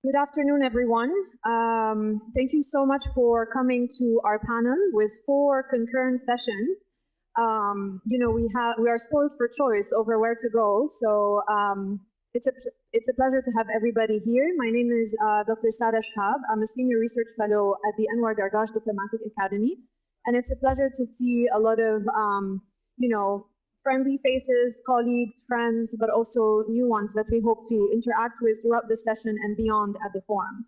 Good afternoon, everyone. Thank you so much for coming to our panel with 4 concurrent sessions. We are spoiled for choice over where to go, so it's a pleasure to have everybody here. My name is Dr. Sara Shahab. I'm a senior research fellow at the Anwar Gargash Diplomatic Academy, and it's a pleasure to see a lot of friendly faces, colleagues, friends, but also new ones that we hope to interact with throughout the session and beyond at the forum.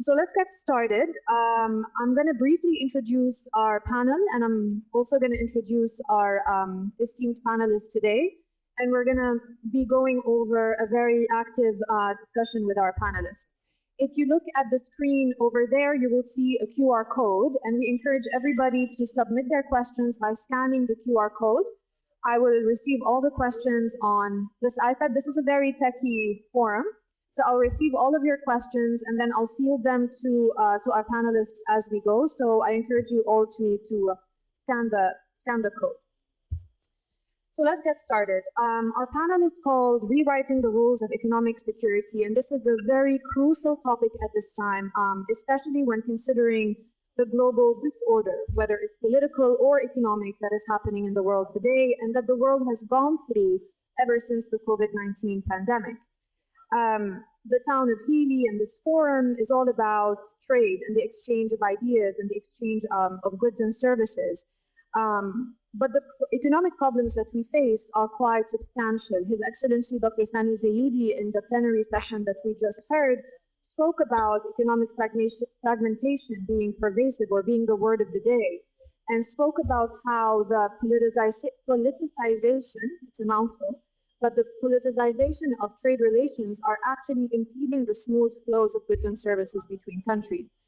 So let's get started. I'm going to briefly introduce our panel, and I'm also going to introduce our esteemed panelists today. And we're going to be going over a very active discussion with our panelists. If you look at the screen over there, you will see a QR code, and we encourage everybody to submit their questions by scanning the QR code. I will receive all the questions on this iPad. This is a very techy forum, so I'll receive all of your questions, and then I'll field them to our panelists as we go. So I encourage you all to scan the code. So let's get started. Our panel is called Rewriting the Rules of Economic Security, and this is a very crucial topic at this time, especially when considering the global disorder, whether it's political or economic, that is happening in the world today, and that the world has gone through ever since the COVID-19 pandemic. The town of Hili and this forum is all about trade and the exchange of ideas and the exchange of goods and services. But the economic problems that we face are quite substantial. His Excellency Dr. Thani Zayudi, in the plenary session that we just heard, spoke about economic fragmentation being pervasive or being the word of the day, and spoke about how the politicization, it's a mouthful, but the politicization of trade relations are actually impeding the smooth flows of goods and services between countries.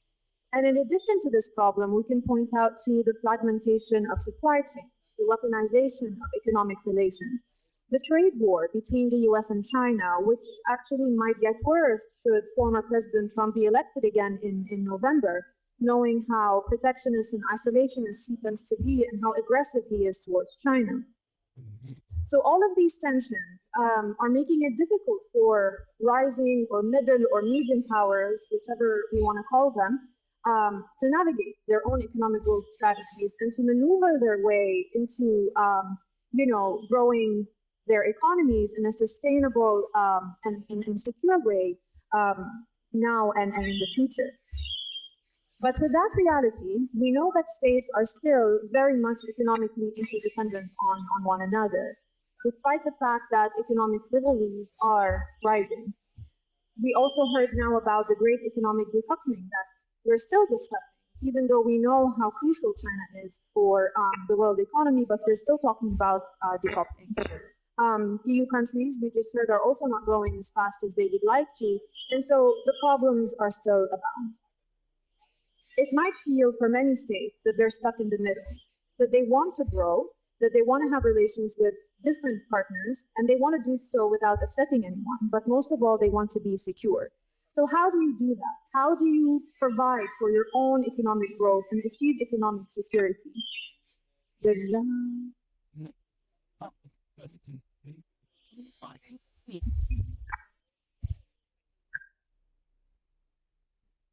And in addition to this problem, we can point out to the fragmentation of supply chains, the weaponization of economic relations, the trade war between the US and China, which actually might get worse should former President Trump be elected again in November, knowing how protectionist and isolationist he tends to be and how aggressive he is towards China. So all of these tensions are making it difficult for rising or middle or medium powers, whichever we want to call them, to navigate their own economic growth strategies and to maneuver their way into, growing their economies in a sustainable and secure way now and in the future. But with that reality, we know that states are still very much economically interdependent on one another, despite the fact that economic rivalries are rising. We also heard now about the great economic decoupling that we're still discussing, even though we know how crucial China is for the world economy, but we're still talking about decoupling. EU countries, we just heard, are also not growing as fast as they would like to, and so the problems are still abound. It might feel for many states that they're stuck in the middle, that they want to grow, that they want to have relations with different partners, and they want to do so without upsetting anyone, but most of all, they want to be secure. So how do you do that? How do you provide for your own economic growth and achieve economic security?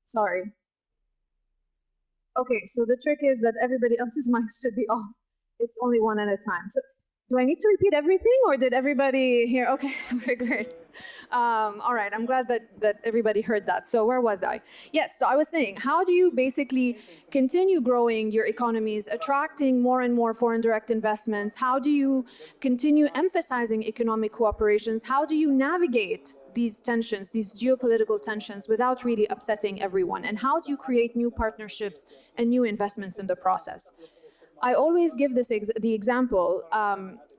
Sorry. Okay, so the trick is that everybody else's mics should be off. It's only one at a time. So do I need to repeat everything, or did everybody hear? Okay, very great. All right, I'm glad that everybody heard that. So where was I? Yes, so I was saying, how do you basically continue growing your economies, attracting more and more foreign direct investments? How do you continue emphasizing economic cooperations? How do you navigate these tensions, these geopolitical tensions, without really upsetting everyone? And how do you create new partnerships and new investments in the process? I always give the example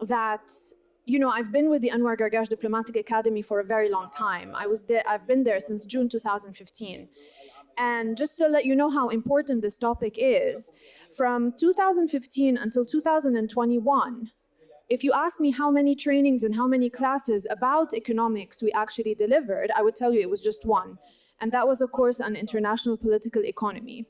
that, I've been with the Anwar Gargash Diplomatic Academy for a very long time. I've been there since June 2015. And just to let you know how important this topic is, from 2015 until 2021, if you ask me how many trainings and how many classes about economics we actually delivered, I would tell you it was just one. And that was a course on international political economy.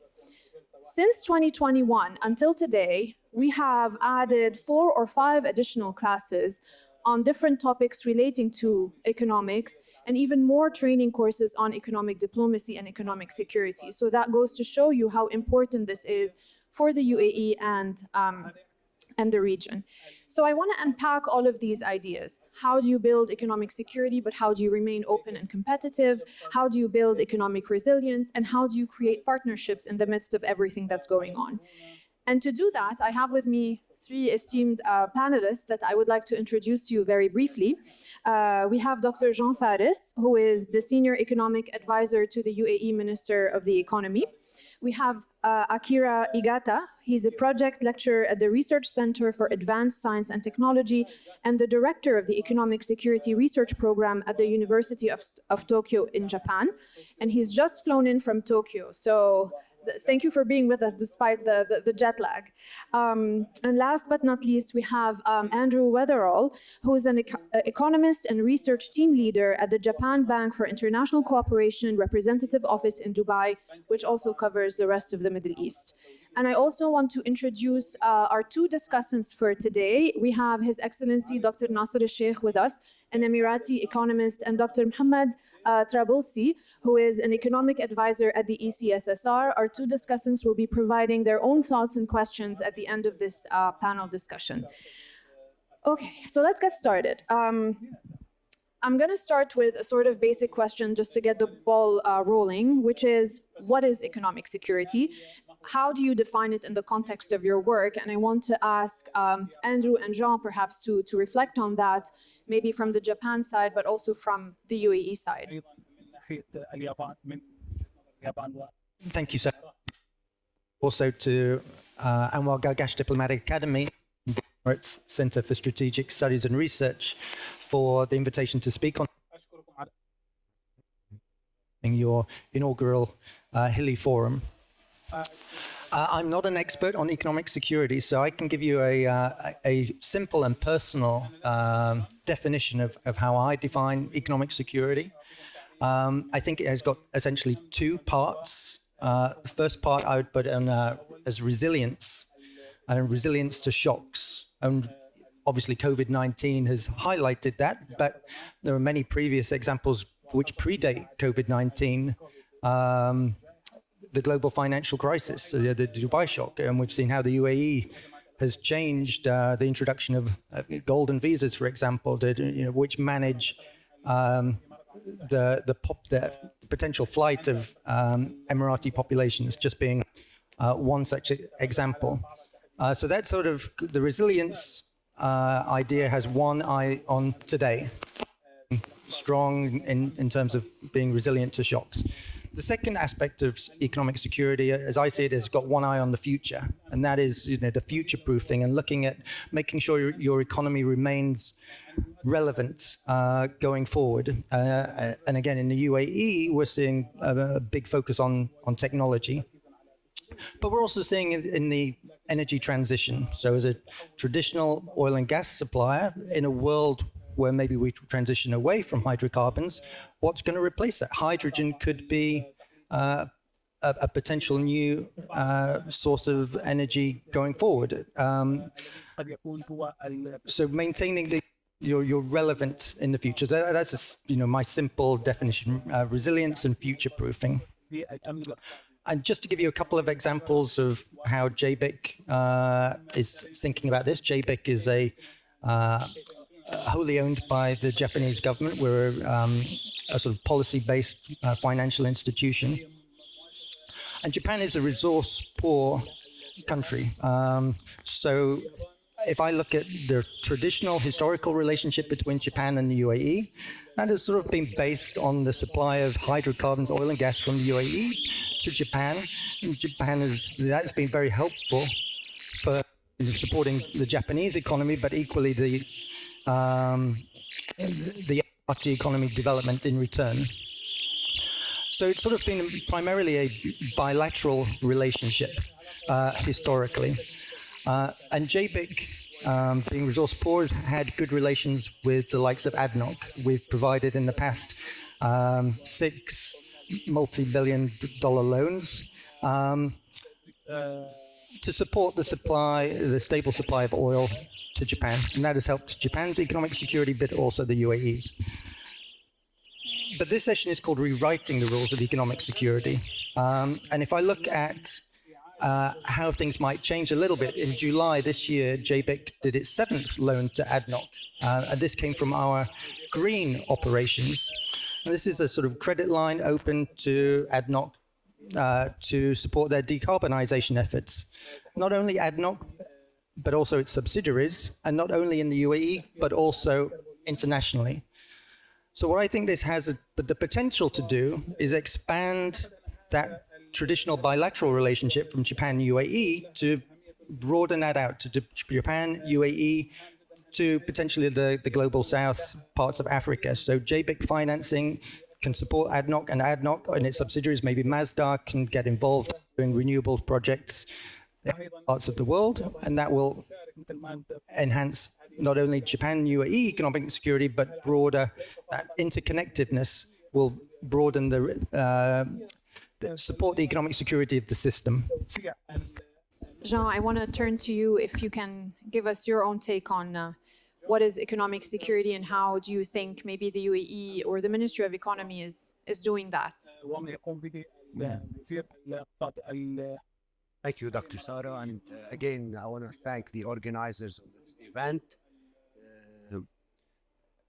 Since 2021 until today, we have added 4 or 5 additional classes on different topics relating to economics, and even more training courses on economic diplomacy and economic security. So that goes to show you how important this is for the UAE and the region. So I want to unpack all of these ideas. How do you build economic security, but how do you remain open and competitive? How do you build economic resilience? And how do you create partnerships in the midst of everything that's going on? And to do that, I have with me three esteemed panelists that I would like to introduce to you very briefly. We have Dr. Jean Fares, who is the Senior Economic Advisor to the UAE Minister of the Economy. We have Akira Igata. He's a project lecturer at the Research Center for Advanced Science and Technology and the director of the Economic Security Research Program at the University of Tokyo in Japan. And he's just flown in from Tokyo. So thank you for being with us despite the jet lag. And last but not least, we have Andrew Weatherall, who is an economist and research team leader at the Japan Bank for International Cooperation Representative Office in Dubai, which also covers the rest of the Middle East. And I also want to introduce our two discussants for today. We have His Excellency Dr. Nasser al-Sheikh with us, an Emirati economist, and Dr. Mohammed Trabulsi, who is an economic advisor at the ECSSR. Our two discussants will be providing their own thoughts and questions at the end of this panel discussion. Okay, so let's get started. I'm going to start with a sort of basic question just to get the ball rolling, which is, what is economic security? How do you define it in the context of your work? And I want to ask Andrew and Jean perhaps to reflect on that, maybe from the Japan side, but also from the UAE side. Thank you, sir. Also to Anwar Gargash Diplomatic Academy, its Center for Strategic Studies and Research, for the invitation to speak on your inaugural Hili forum. I'm not an expert on economic security, so I can give you a simple and personal definition of how I define economic security. I think it has got essentially two parts. The first part I would put on as resilience, and resilience to shocks. And obviously COVID-19 has highlighted that, but there are many previous examples which predate COVID-19. The global financial crisis, the Dubai shock, and we've seen how the UAE has changed the introduction of golden visas, for example, which manage the potential flight of Emirati populations, just being one such example. So that sort of the resilience idea has one eye on today, strong in terms of being resilient to shocks. The second aspect of economic security, as I see it, has got one eye on the future, and that is the future proofing and looking at making sure your economy remains relevant going forward. And again, in the UAE, we're seeing a big focus on technology, but we're also seeing it in the energy transition. So as a traditional oil and gas supplier in a world where maybe we transition away from hydrocarbons, what's going to replace that? Hydrogen could be a potential new source of energy going forward. So maintaining you're relevant in the future. That's my simple definition: resilience and future proofing. And just to give you a couple of examples of how JBIC is thinking about this, JBIC is a wholly owned by the Japanese government. We're a sort of policy-based financial institution. And Japan is a resource-poor country. So if I look at the traditional historical relationship between Japan and the UAE, that has sort of been based on the supply of hydrocarbons, oil and gas from the UAE to Japan. And that's been very helpful for supporting the Japanese economy, but equally the RT economy development in return. So it's sort of been primarily a bilateral relationship historically. And JBIC, being resource poor, has had good relations with the likes of ADNOC. We've provided in the past 6 multi-billion-dollar loans. to support the stable supply of oil to Japan, and that has helped Japan's economic security, but also the UAE's. But this session is called Rewriting the Rules of Economic Security. And if I look at how things might change a little bit, in July this year, JBIC did its 7th loan to ADNOC, and this came from our green operations. And this is a sort of credit line open to ADNOC to support their decarbonisation efforts. Not only ADNOC, but also its subsidiaries, and not only in the UAE, but also internationally. So what I think this has the potential to do is expand that traditional bilateral relationship from Japan UAE to broaden that out to Japan, UAE, to potentially the global south parts of Africa. So JBIC financing can support ADNOC, and ADNOC and its subsidiaries, maybe Mazda, can get involved in renewable projects in parts of the world, and that will enhance not only Japan UAE economic security, but broader interconnectedness will broaden support the economic security of the system. Jean, I want to turn to you if you can give us your own take on what is economic security and how do you think maybe the UAE or the Ministry of Economy is doing that? Thank you, Dr. Sara. And again, I want to thank the organizers of this event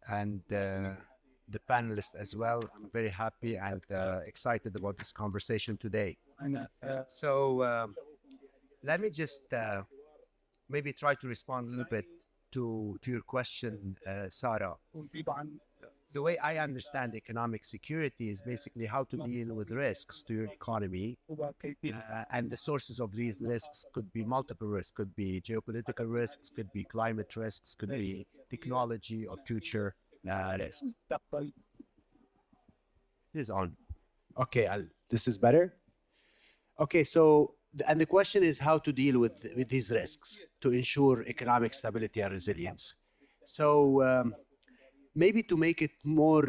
and the panelists as well. I'm very happy and excited about this conversation today. So let me just maybe try to respond a little bit to your question, Sara. The way I understand economic security is basically how to deal with risks to your economy. And the sources of these risks could be multiple risks, could be geopolitical risks, could be climate risks, could be technology or future risks. It is on. Okay, this is better. Okay, so, and the question is how to deal with these risks to ensure economic stability and resilience. So maybe to make it more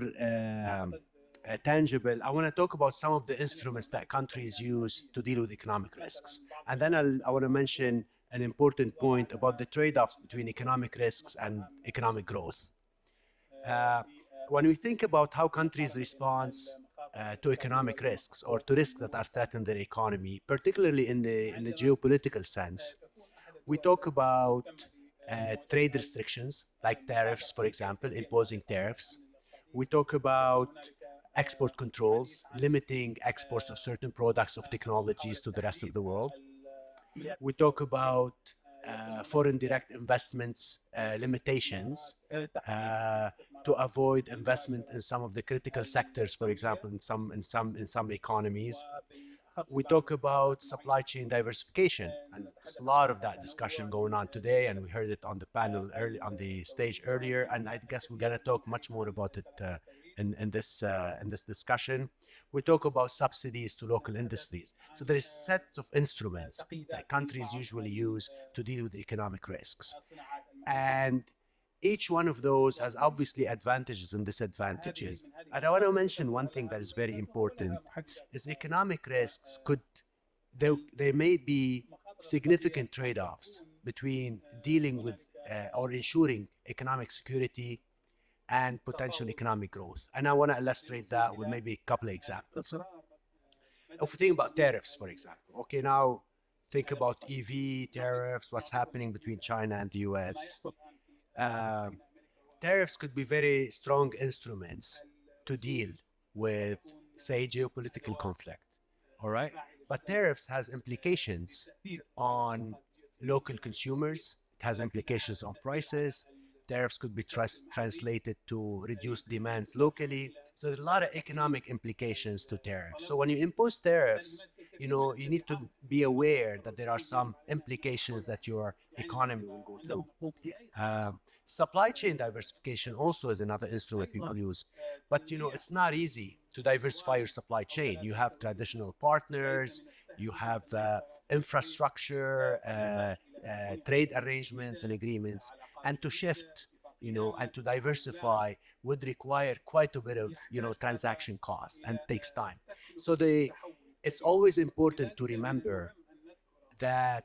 tangible, I want to talk about some of the instruments that countries use to deal with economic risks. And then I want to mention an important point about the trade-offs between economic risks and economic growth. When we think about how countries respond to economic risks or to risks that are threatening their economy, particularly in the geopolitical sense, we talk about trade restrictions like tariffs, for example, imposing tariffs. We talk about export controls, limiting exports of certain products of technologies to the rest of the world. We talk about foreign direct investments limitations to avoid investment in some of the critical sectors, for example, in some economies. We talk about supply chain diversification, and there's a lot of that discussion going on today, and we heard it on the panel on the stage earlier, and I guess we're going to talk much more about it in this discussion. We talk about subsidies to local industries. So there is sets of instruments that countries usually use to deal with economic risks, and each one of those has obviously advantages and disadvantages. And I want to mention one thing that is very important is economic risks there may be significant trade-offs between dealing with or ensuring economic security and potential economic growth. And I want to illustrate that with maybe a couple of examples. If we think about tariffs, for example, okay, now think about EV tariffs, what's happening between China and the US. Tariffs could be very strong instruments to deal with, say, geopolitical conflict, all right? But tariffs has implications on local consumers, it has implications on prices. Tariffs could be translated to reduce demands locally. So there's a lot of economic implications to tariffs. So when you impose tariffs, you need to be aware that there are some implications that your economy will go through. Supply chain diversification also is another instrument people use. But, it's not easy to diversify your supply chain. You have traditional partners, you have infrastructure, trade arrangements and agreements. And to shift, and to diversify would require quite a bit of, transaction costs and takes time. So it's always important to remember that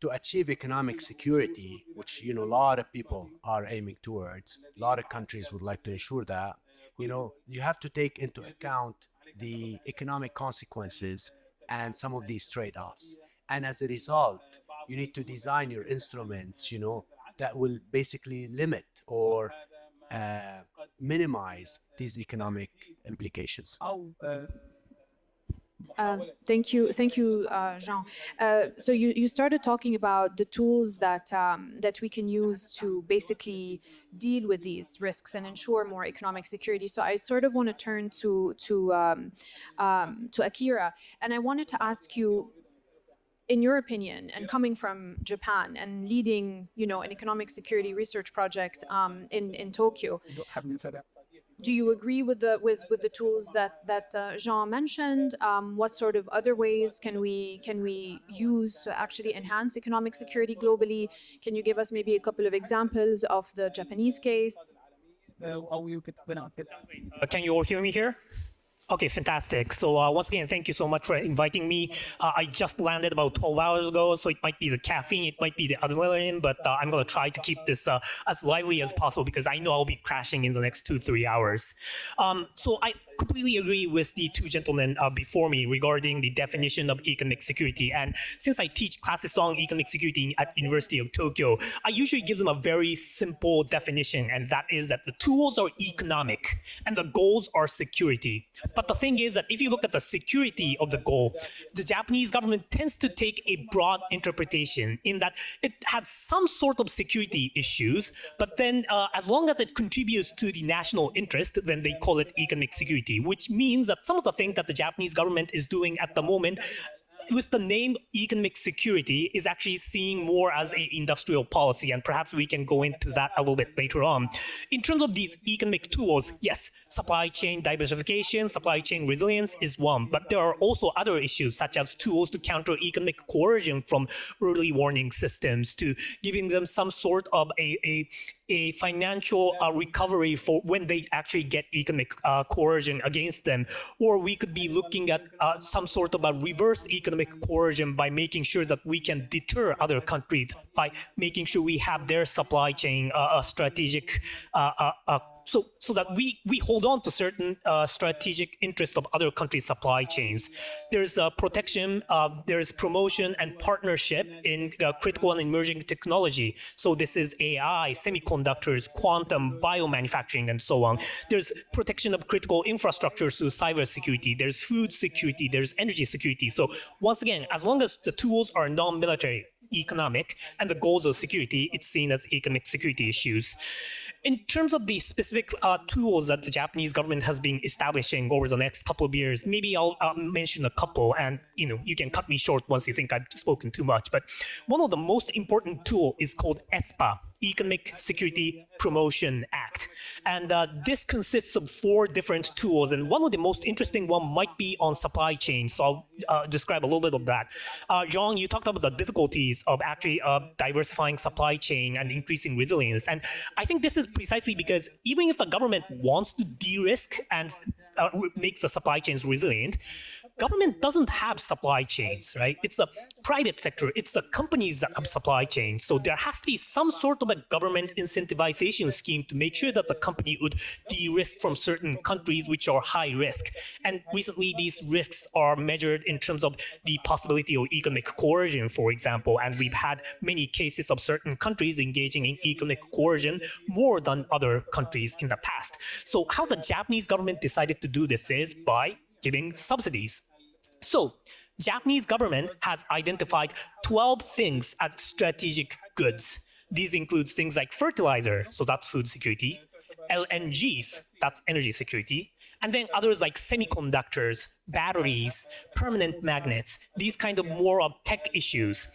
to achieve economic security, which a lot of people are aiming towards, a lot of countries would like to ensure that, you have to take into account the economic consequences and some of these trade-offs. And as a result, you need to design your instruments, that will basically limit or minimize these economic implications. Thank you, Jean. So you started talking about the tools that we can use to basically deal with these risks and ensure more economic security. So I sort of want to turn to Akira, and I wanted to ask you, in your opinion, and coming from Japan and leading, an economic security research project in Tokyo, do you agree with the tools that Jean mentioned? What sort of other ways can we use to actually enhance economic security globally? Can you give us maybe a couple of examples of the Japanese case? Can you all hear me here? Okay, fantastic. So once again, thank you so much for inviting me. I just landed about 12 hours ago, so it might be the caffeine, it might be the adrenaline, but I'm going to try to keep this as lively as possible because I know I'll be crashing in the next 2-3 hours. So I completely agree with the two gentlemen before me regarding the definition of economic security. And since I teach classes on economic security at University of Tokyo, I usually give them a very simple definition, and that is that the tools are economic and the goals are security. But the thing is that if you look at the security of the goal, the Japanese government tends to take a broad interpretation in that it has some sort of security issues, but then as long as it contributes to the national interest, then they call it economic security, which means that some of the things that the Japanese government is doing at the moment with the name economic security is actually seen more as an industrial policy, and perhaps we can go into that a little bit later on. In terms of these economic tools, yes, supply chain diversification, supply chain resilience is one, but there are also other issues such as tools to counter economic coercion, from early warning systems to giving them some sort of a financial recovery for when they actually get economic coercion against them. Or we could be looking at some sort of a reverse economic coercion by making sure that we can deter other countries by making sure we have their supply chain strategic so that we hold on to certain strategic interests of other countries' supply chains. There's protection, there's promotion and partnership in critical and emerging technology. So this is AI, semiconductors, quantum, biomanufacturing, and so on. There's protection of critical infrastructure through cybersecurity. There's food security. There's energy security. So once again, as long as the tools are non-military, economic, and the goals of security, it's seen as economic security issues. In terms of the specific tools that the Japanese government has been establishing over the next couple of years, maybe I'll mention a couple, and you can cut me short once you think I've spoken too much. But one of the most important tool is called ESPA, Economic Security Promotion Act. And this consists of 4 different tools. And one of the most interesting one might be on supply chain. So I'll describe a little bit of that. Jean, you talked about the difficulties of actually diversifying supply chain and increasing resilience. And I think this is precisely because even if the government wants to de-risk and make the supply chains resilient, government doesn't have supply chains, right? It's the private sector, it's the companies that have supply chains. So there has to be some sort of a government incentivization scheme to make sure that the company would de-risk from certain countries which are high risk. And recently, these risks are measured in terms of the possibility of economic coercion, for example. And we've had many cases of certain countries engaging in economic coercion more than other countries in the past. So how the Japanese government decided to do this is by giving subsidies. So Japanese government has identified 12 things as strategic goods. These include things like fertilizer, so that's food security, LNGs, that's energy security, and then others like semiconductors, batteries, permanent magnets, these kind of more of tech issues.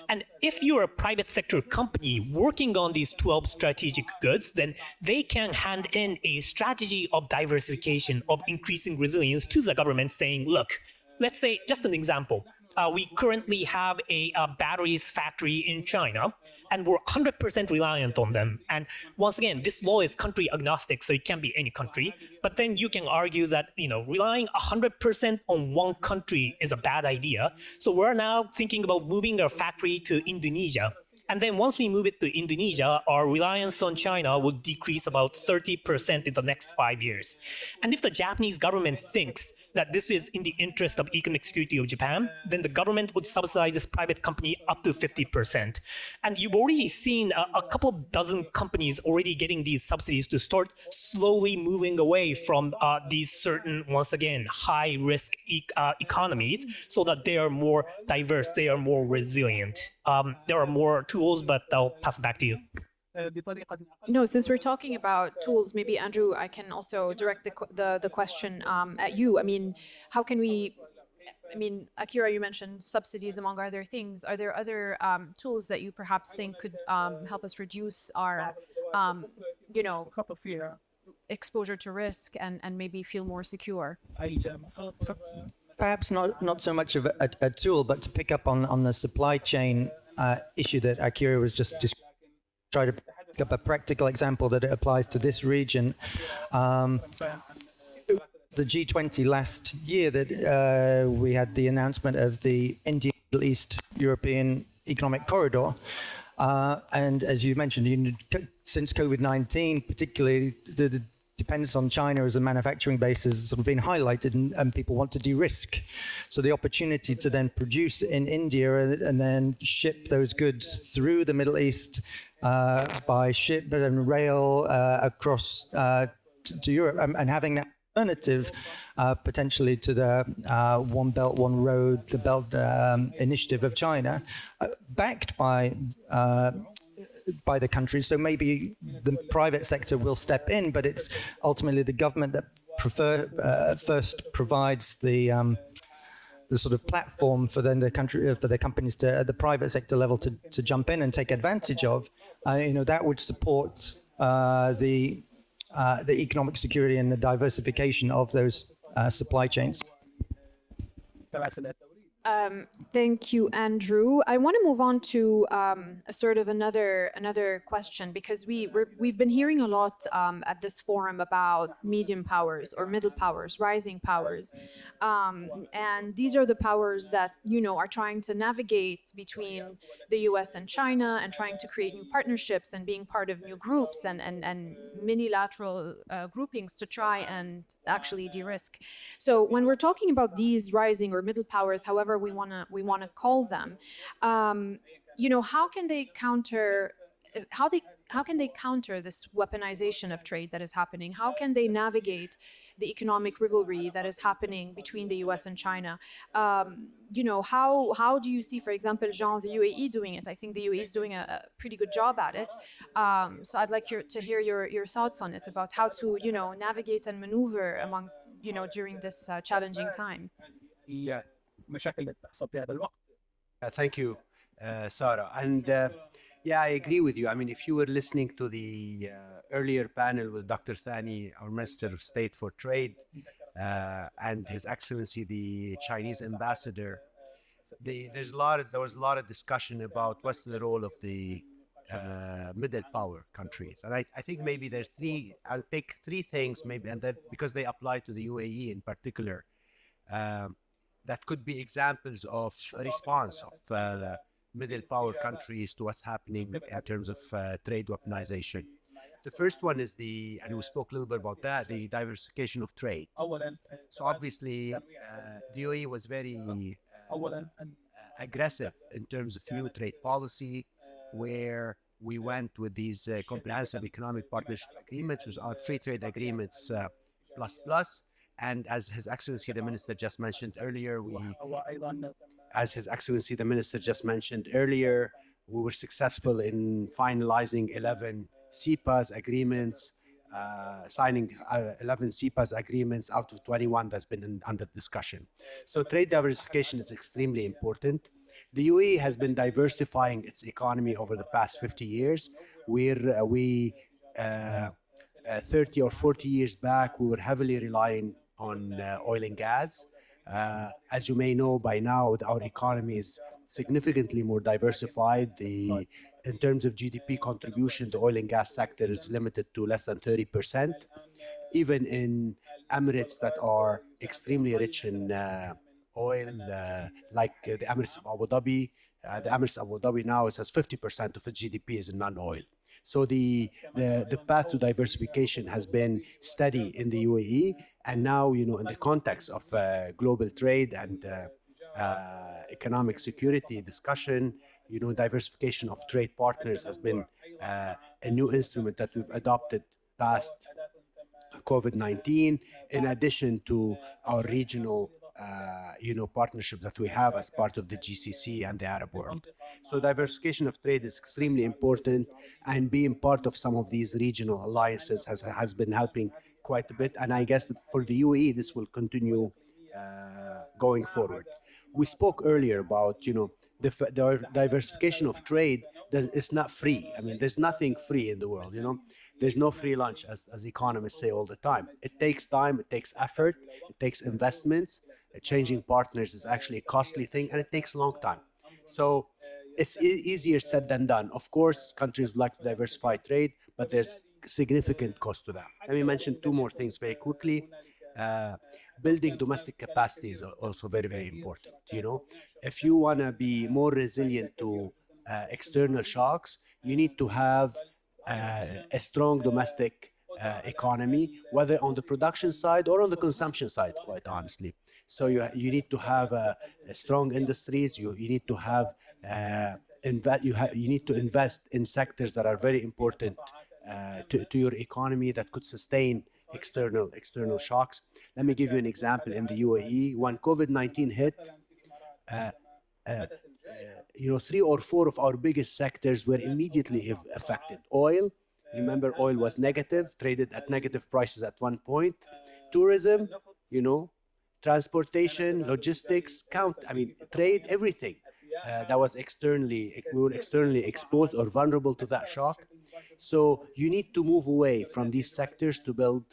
And if you're a private sector company working on these 12 strategic goods, then they can hand in a strategy of diversification, of increasing resilience to the government saying, look, let's say, just an example, we currently have a batteries factory in China, and we're 100% reliant on them. And once again, this law is country agnostic, so it can be any country. But then you can argue that relying 100% on one country is a bad idea. So we're now thinking about moving our factory to Indonesia. And then once we move it to Indonesia, our reliance on China will decrease about 30% in the next 5 years. And if the Japanese government thinks that this is in the interest of economic security of Japan, then the government would subsidize this private company up to 50%. And you've already seen a couple of dozen companies already getting these subsidies to start slowly moving away from these certain, once again, high risk economies so that they are more diverse, they are more resilient. There are more tools, but I'll pass it back to you. No, since we're talking about tools, maybe Andrew, I can also direct the question at you. I mean, how can we? I mean, Akira, you mentioned subsidies among other things. Are there other tools that you perhaps think could help us reduce our, exposure to risk and maybe feel more secure? Perhaps not so much of a tool, but to pick up on the supply chain issue that Akira was just try to pick up a practical example that it applies to this region. The G20 last year that we had the announcement of the India, Middle East, European Economic Corridor. And as you mentioned, since COVID-19, particularly the dependence on China as a manufacturing base has sort of been highlighted, and people want to de-risk. So the opportunity to then produce in India and then ship those goods through the Middle East by ship and rail across to Europe, and having that alternative potentially to the One Belt, One Road, the Belt Initiative of China, backed by the country. So maybe the private sector will step in, but it's ultimately the government that first provides the sort of platform for then the country for the companies to at the private sector level to jump in and take advantage of. That would support the economic security and the diversification of those supply chains. Thank you, Andrew. I want to move on to a sort of another question, because we've been hearing a lot at this forum about medium powers or middle powers, rising powers, and these are the powers that are trying to navigate between the U.S. and China and trying to create new partnerships and being part of new groups and minilateral groupings to try and actually de-risk. So when we're talking about these rising or middle powers, however we want to call them, how can they counter this weaponization of trade that is happening? How can they navigate the economic rivalry that is happening between the U.S. and China? How do you see, for example, Jean, the UAE doing it? I think the UAE is doing a pretty good job at it. So I'd like to hear your thoughts on it, about how to navigate and maneuver among during this challenging time. Thank you, Sarah. And yeah, I agree with you. I mean, if you were listening to the earlier panel with Dr. Thani, our Minister of State for Trade, and His Excellency the Chinese Ambassador, there was a lot of discussion about what's the role of the middle power countries. And I think maybe there's I'll pick three things maybe, and that because they apply to the UAE in particular, that could be examples of a response of the middle power countries to what's happening in terms of trade weaponization. The first one is and we spoke a little bit about that, the diversification of trade. So obviously, the UAE was very aggressive in terms of new trade policy, where we went with these comprehensive economic partnership agreements, which are free trade agreements plus. And as His Excellency the Minister just mentioned earlier, we were successful in finalizing 11 CEPAs agreements, signing 11 CEPAs agreements out of 21 that's been under discussion. So trade diversification is extremely important. The UAE has been diversifying its economy over the past 50 years. 30 or 40 years back, we were heavily relying on oil and gas. As you may know by now, our economy is significantly more diversified. In terms of GDP contribution, the oil and gas sector is limited to less than 30%. Even in Emirates that are extremely rich in oil, like the Emirates of Abu Dhabi, the Emirates of Abu Dhabi now has 50% of its GDP is in non-oil. So the path to diversification has been steady in the UAE, and now in the context of global trade and economic security discussion, diversification of trade partners has been a new instrument that we've adopted past COVID-19, in addition to our regional partnership that we have as part of the GCC and the Arab world. So diversification of trade is extremely important, and being part of some of these regional alliances has been helping quite a bit. And I guess that for the UAE, this will continue going forward. We spoke earlier about, the diversification of trade. It's not free. I mean, there's nothing free in the world, There's no free lunch, as economists say all the time. It takes time, it takes effort, it takes investments. Changing partners is actually a costly thing, and it takes a long time. So it's easier said than done. Of course, countries would like to diversify trade, but there's significant cost to that. Let me mention two more things very quickly. Building domestic capacity is also very, very important. If you want to be more resilient to external shocks, you need to have a strong domestic economy, whether on the production side or on the consumption side, quite honestly. So you need to have strong industries. You need to have you need to invest in sectors that are very important to your economy, that could sustain external shocks. Let me give you an example. In the UAE, when COVID-19 hit, 3 or 4 of our biggest sectors were immediately affected. Oil, remember, oil was negative, traded at negative prices at one point. Tourism, transportation, logistics, trade, everything that was we were externally exposed or vulnerable to that shock. So you need to move away from these sectors to build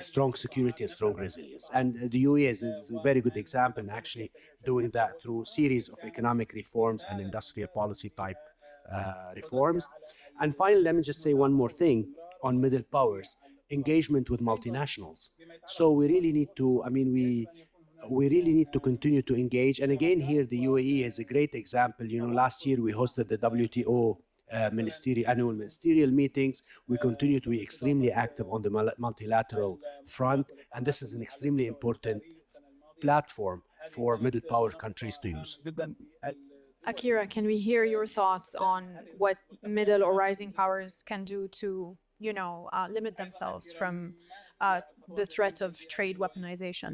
strong security and strong resilience. And the UAE is a very good example in actually doing that through a series of economic reforms and industrial policy type reforms. And finally, let me just say one more thing on middle powers: engagement with multinationals. So we really need to, we really need to continue to engage. And again, here the UAE is a great example. Last year we hosted the WTO annual ministerial meetings. We continue to be extremely active on the multilateral front, and this is an extremely important platform for middle power countries to use. Akira, can we hear your thoughts on what middle or rising powers can do to, limit themselves from the threat of trade weaponization?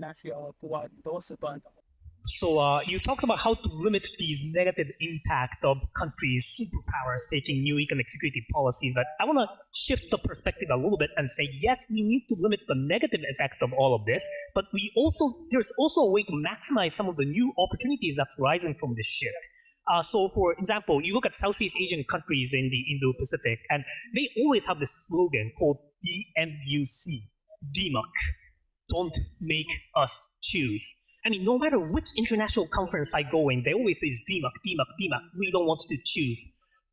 So you talked about how to limit these negative impact of countries, superpowers taking new economic security policies. But I want to shift the perspective a little bit and say, yes, we need to limit the negative effect of all of this, but there's also a way to maximize some of the new opportunities that's rising from this shift. So, for example, you look at Southeast Asian countries in the Indo-Pacific, and they always have this slogan called DMUC, DMUC, don't make us choose. No matter which international conference I go in, they always say DMUC, DMUC, DMUC. We don't want to choose.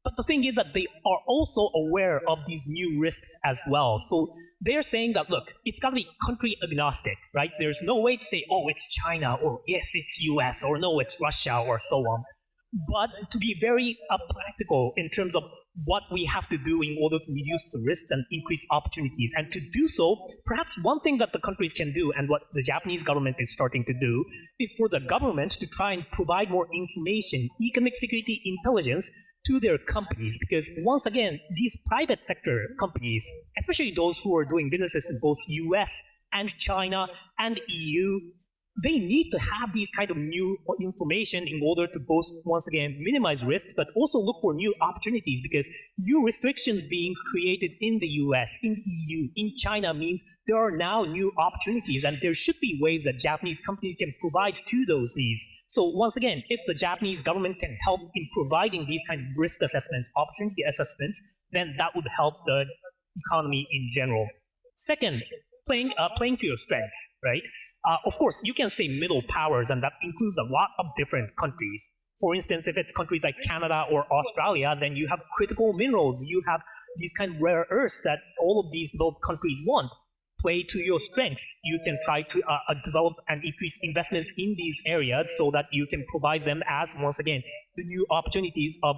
But the thing is that they are also aware of these new risks as well. So they're saying that, look, it's got to be country agnostic, right? There's no way to say, oh, it's China, or yes, it's US, or no, it's Russia, or so on. But to be very practical in terms of what we have to do in order to reduce the risks and increase opportunities. And to do so, perhaps one thing that the countries can do, and what the Japanese government is starting to do, is for the government to try and provide more information, economic security intelligence, to their companies. Because once again, these private sector companies, especially those who are doing businesses in both US and China and EU, they need to have these kind of new information in order to both, once again, minimize risks, but also look for new opportunities, because new restrictions being created in the US, in EU, in China means there are now new opportunities, and there should be ways that Japanese companies can provide to those needs. So once again, if the Japanese government can help in providing these kind of risk assessment, opportunity assessments, then that would help the economy in general. Second, playing to your strengths, right? Of course, you can say middle powers, and that includes a lot of different countries. For instance, if it's countries like Canada or Australia, then you have critical minerals. You have these kind of rare earths that all of these developed countries want. Play to your strengths. You can try to develop and increase investment in these areas so that you can provide them as, once again, the new opportunities of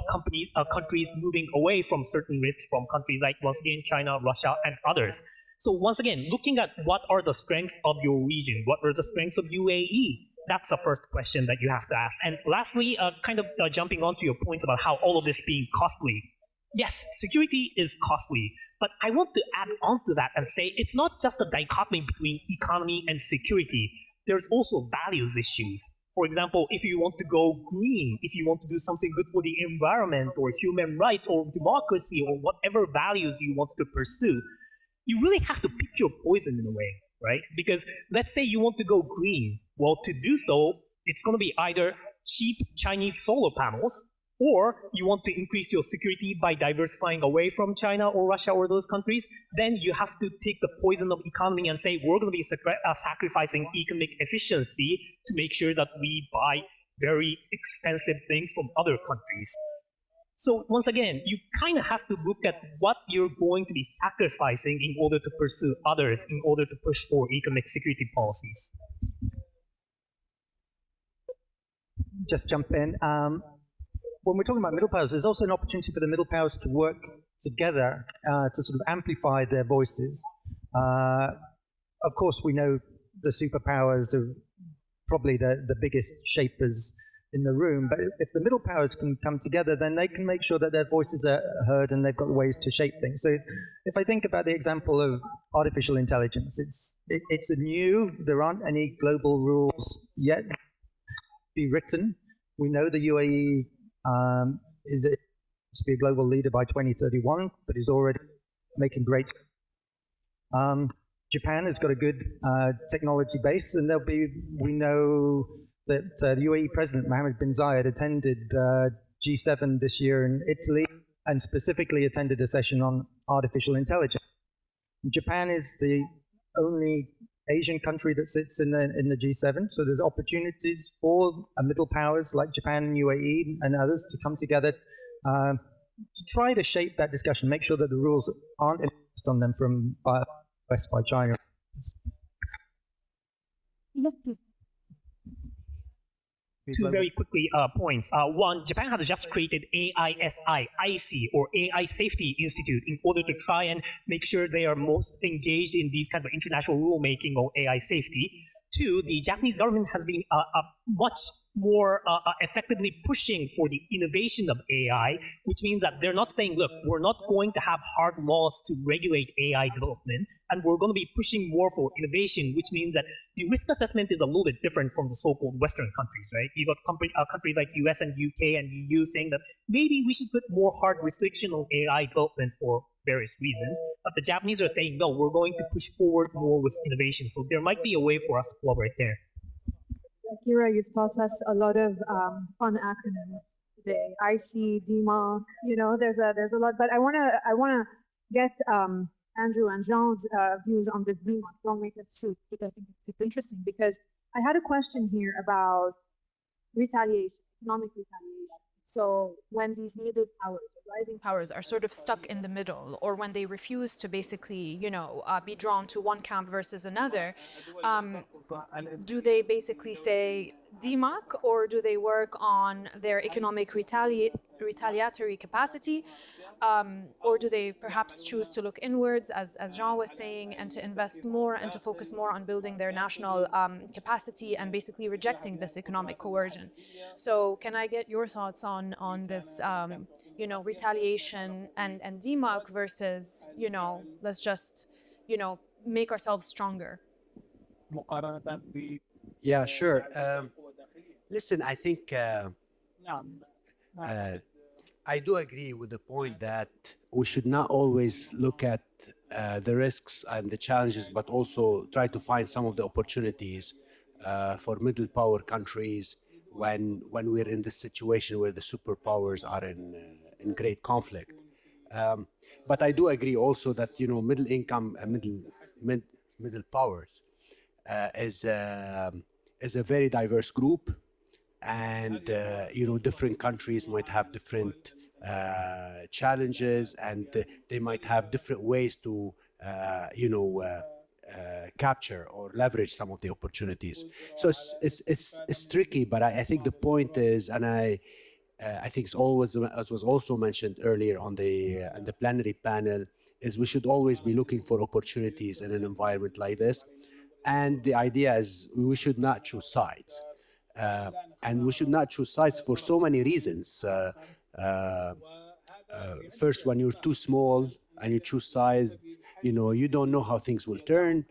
countries moving away from certain risks from countries like, once again, China, Russia, and others. So once again, looking at what are the strengths of your region, what are the strengths of UAE, that's the first question that you have to ask. And lastly, jumping on to your points about how all of this being costly. Yes, security is costly, but I want to add on to that and say it's not just a dichotomy between economy and security. There's also values issues. For example, if you want to go green, if you want to do something good for the environment or human rights or democracy or whatever values you want to pursue, you really have to pick your poison in a way, right? Because let's say you want to go green. Well, to do so, it's going to be either cheap Chinese solar panels, or you want to increase your security by diversifying away from China or Russia or those countries, then you have to take the poison of economy and say, we're going to be sacrificing economic efficiency to make sure that we buy very expensive things from other countries. So once again, you kind of have to look at what you're going to be sacrificing in order to pursue others, in order to push for economic security policies. Just jump in. When we're talking about middle powers, there's also an opportunity for the middle powers to work together to sort of amplify their voices. Of course, we know the superpowers are probably the biggest shapers in the room, but if the middle powers can come together, then they can make sure that their voices are heard and they've got ways to shape things. So if I think about the example of artificial intelligence, it's new, there aren't any global rules yet to be written. We know the UAE is to be a global leader by 2031, but is already making great. Japan has got a good technology base, and we know that the UAE President Mohammed bin Zayed attended G7 this year in Italy, and specifically attended a session on artificial intelligence. Japan is the only Asian country that sits in the G7, so there's opportunities for middle powers like Japan and UAE and others to come together to try to shape that discussion, make sure that the rules aren't imposed on them from West by China. Yes, please. Two very quickly points. One, Japan has just created AISI, IC, or AI Safety Institute, in order to try and make sure they are most engaged in these kind of international rulemaking on AI safety. Two, the Japanese government has been much more effectively pushing for the innovation of AI, which means that they're not saying, look, we're not going to have hard laws to regulate AI development, and we're going to be pushing more for innovation, which means that the risk assessment is a little bit different from the so-called Western countries, right? You've got a country like US and UK and EU saying that maybe we should put more hard restriction on AI development for various reasons, but the Japanese are saying, no, we're going to push forward more with innovation. So there might be a way for us to collaborate there. Akira, you've taught us a lot of fun acronyms today. IC, DMARC, there's a lot, but I wanna get Andrew and Jean's views on this DMARC. Don't make us truth, but I think it's interesting because I had a question here about retaliation, economic retaliation. So when these middle powers, rising powers, are sort of stuck in the middle, or when they refuse to basically, be drawn to one camp versus another, do they basically say DMARC, or do they work on their economic retaliatory capacity, or do they perhaps choose to look inwards, as Jean was saying, and to invest more and to focus more on building their national capacity and basically rejecting this economic coercion? So can I get your thoughts on this, retaliation and DMARC versus, let's just, make ourselves stronger? Yeah, sure. Listen, I think I do agree with the point that we should not always look at the risks and the challenges, but also try to find some of the opportunities for middle power countries when we're in this situation where the superpowers are in great conflict. But I do agree also that middle income and middle powers is a very diverse group, and different countries might have different challenges, and they might have different ways to capture or leverage some of the opportunities. So it's tricky, but I think the point is, and I think it's always, as was also mentioned earlier on the plenary panel, is we should always be looking for opportunities in an environment like this. And the idea is we should not choose sides. And we should not choose sides for so many reasons. First, when you're too small and you choose sides, you don't know how things will turn.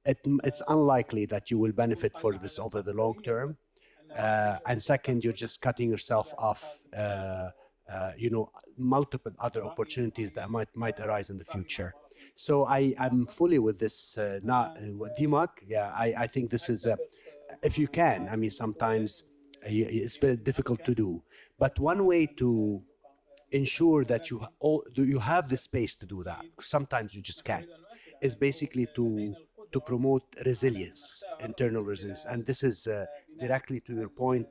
It's unlikely that you will benefit for this over the long term. And second, you're just cutting yourself off, multiple other opportunities that might arise in the future. So I'm fully with this, not Dimak. Yeah, I think this is if you can. I mean, sometimes it's very difficult to do, but one way to ensure that you have the space to do that, sometimes you just can't, is basically to promote resilience, internal resilience. And this is directly to your point,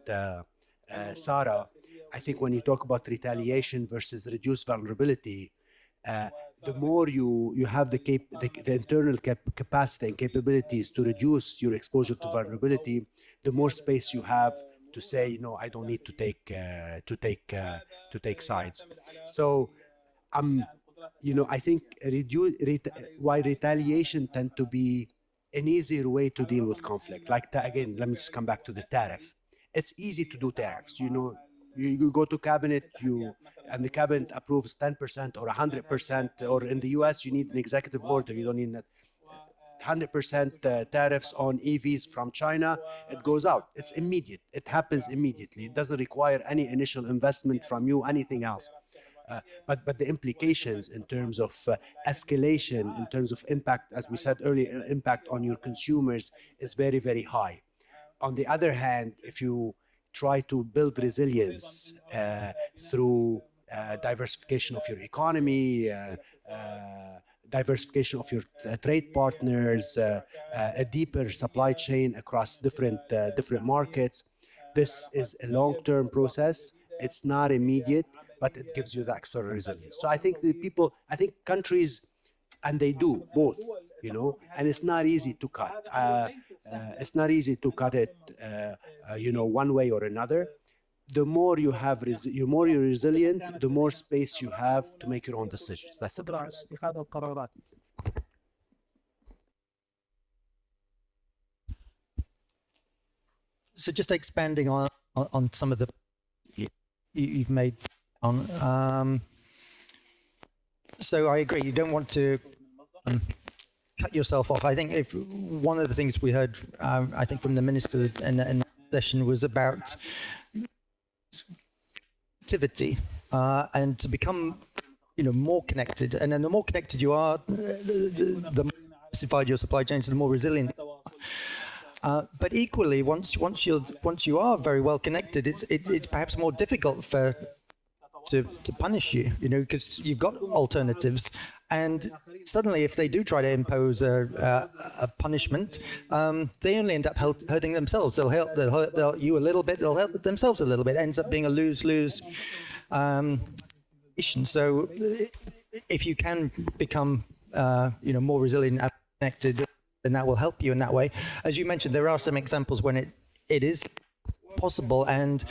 Sarah. I think when you talk about retaliation versus reduced vulnerability, the more you have the internal capacity and capabilities to reduce your exposure to vulnerability, the more space you have to say, I don't need to take sides. So I think why retaliation tend to be an easier way to deal with conflict. Like again, let me just come back to the tariff. It's easy to do tariffs. You go to cabinet, and the cabinet approves 10% or 100%, or in the US you need an executive order. You don't need that 100% tariffs on EVs from China. It goes out. It's immediate. It happens immediately. It doesn't require any initial investment from you, anything else. But the implications in terms of escalation, in terms of impact, as we said earlier, impact on your consumers is very, very high. On the other hand, if you try to build resilience through diversification of your economy, diversification of your trade partners, a deeper supply chain across different markets, this is a long-term process. It's not immediate, but it gives you that sort of resilience. So I think countries, and they do both, and it's not easy to cut. It's not easy to cut it, one way or another. The more you have, the more you're resilient, the more space you have to make your own decisions. That's the difference. So just expanding on some of the you've made on. So I agree. You don't want to cut yourself off. I think if one of the things we heard, I think from the minister in the session was about activity and to become, more connected. And then the more connected you are, the more diversified your supply chains, the more resilient. But equally, once you are very well connected, it's perhaps more difficult to punish you, because you've got alternatives. And suddenly, if they do try to impose a punishment, they only end up hurting themselves. They'll hurt you a little bit. They'll hurt themselves a little bit. It ends up being a lose-lose issue. So, if you can become, more resilient and connected, then that will help you in that way. As you mentioned, there are some examples when it is possible, and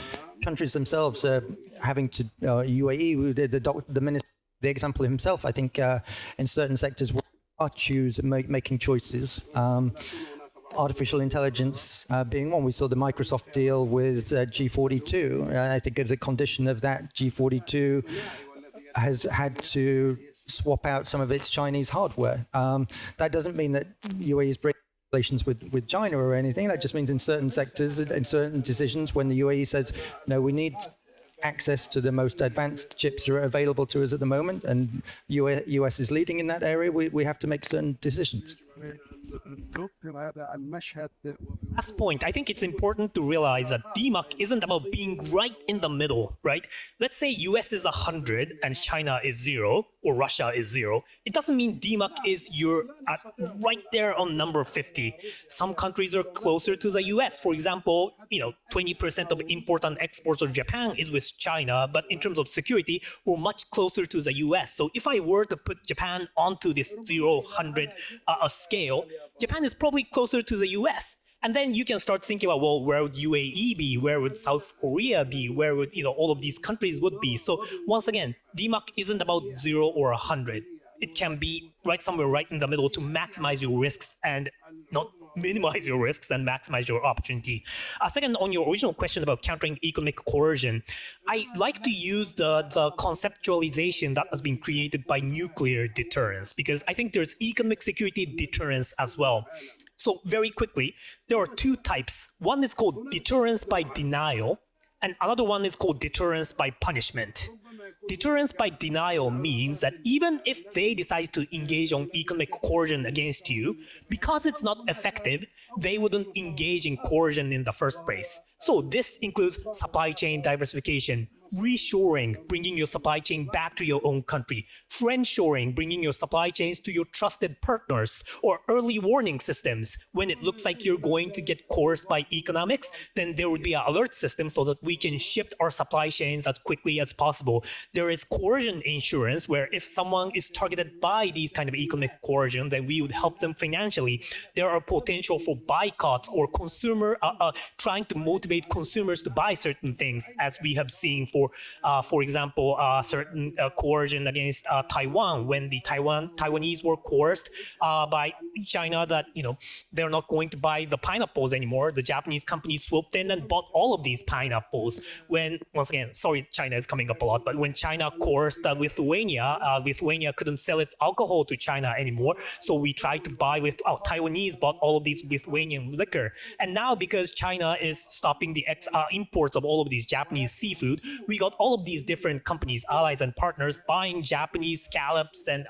countries themselves are having to. UAE, who did the minister. The example himself, I think, in certain sectors, are making choices. Artificial intelligence being one. We saw the Microsoft deal with G42. I think as a condition of that, G42 has had to swap out some of its Chinese hardware. That doesn't mean that UAE is breaking relations with China or anything. That just means in certain sectors, in certain decisions, when the UAE says, no, we need access to the most advanced chips that are available to us at the moment, and US is leading in that area, we have to make certain decisions. Last point, I think it's important to realize that DMUC isn't about being right in the middle, right? Let's say US is 100 and China is 0 or Russia is 0. It doesn't mean DMUC is right there on number 50. Some countries are closer to the US. For example, 20% of imports and exports of Japan is with China, but in terms of security, we're much closer to the US. So if I were to put Japan onto this 0-100 scale, Japan is probably closer to the US. And then you can start thinking about, well, where would UAE be? Where would South Korea be? Where would all of these countries would be? So once again, DMUC isn't about 0 or 100. It can be right somewhere right in the middle to maximize your risks and not minimize your risks and maximize your opportunity. Second, on your original question about countering economic coercion, I like to use the conceptualization that has been created by nuclear deterrence, because I think there's economic security deterrence as well. So very quickly, there are two types. One is called deterrence by denial, and another one is called deterrence by punishment. Deterrence by denial means that even if they decide to engage on economic coercion against you, because it's not effective, they wouldn't engage in coercion in the first place. So this includes supply chain diversification, reshoring, bringing your supply chain back to your own country, friendshoring, bringing your supply chains to your trusted partners, or early warning systems. When it looks like you're going to get coerced by economics, then there would be an alert system so that we can shift our supply chains as quickly as possible. There is coercion insurance, where if someone is targeted by these kind of economic coercion, then we would help them financially. There are potential for boycotts or consumer trying to motivate consumers to buy certain things, as we have seen for example, certain coercion against Taiwan, when the Taiwanese were coerced by China that they're not going to buy the pineapples anymore. The Japanese company swooped in and bought all of these pineapples. When, once again, sorry, China is coming up a lot, but when China coerced Lithuania, Lithuania couldn't sell its alcohol to China anymore, so we tried to buy Taiwanese bought all of these Lithuanian liquor. And now, because China is stopping the imports of all of these Japanese seafood, we got all of these different companies, allies and partners, buying Japanese scallops and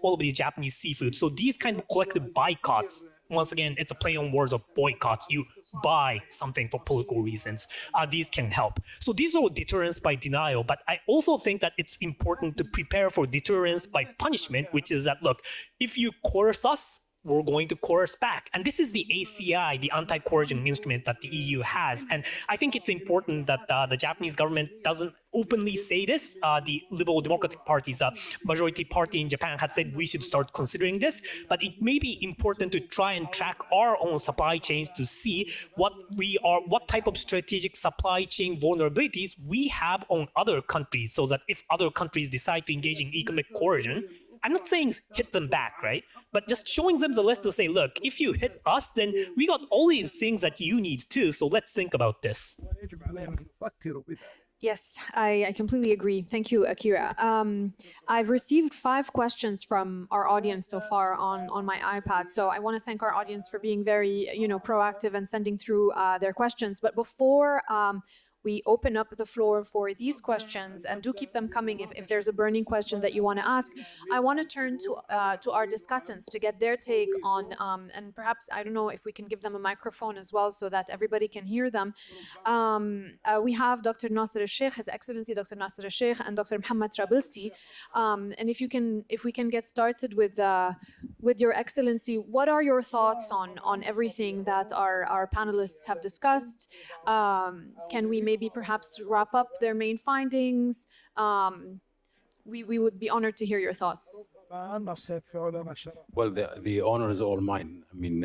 all of these Japanese seafood. So these kind of collective boycotts, once again, it's a play on words of boycotts. You buy something for political reasons. These can help. So these are deterrence by denial, but I also think that it's important to prepare for deterrence by punishment, which is that, look, if you coerce us, we're going to coerce back. And this is the ACI, the anti-coercion instrument that the EU has. And I think it's important that the Japanese government doesn't openly say this. The Liberal Democratic Party's majority party in Japan had said we should start considering this, but it may be important to try and track our own supply chains to see what type of strategic supply chain vulnerabilities we have on other countries, so that if other countries decide to engage in economic coercion, I'm not saying hit them back, right? But just showing them the list to say, look, if you hit us, then we got all these things that you need too. So let's think about this. Yes, I completely agree. Thank you, Akira. I've received 5 questions from our audience so far on my iPad. So I want to thank our audience for being very, proactive and sending through their questions. But before we open up the floor for these questions, and do keep them coming if there's a burning question that you want to ask. I want to turn to our discussants to get their take on, and perhaps, I don't know if we can give them a microphone as well so that everybody can hear them. We have Dr. Nasser al-Sheikh, His Excellency Dr. Nasser al-Sheikh, and Dr. Mohammed Trabilsi. And if we can get started with Your Excellency, what are your thoughts on everything that our panelists have discussed? Can we maybe perhaps wrap up their main findings? We would be honored to hear your thoughts. Well, the honor is all mine. I mean,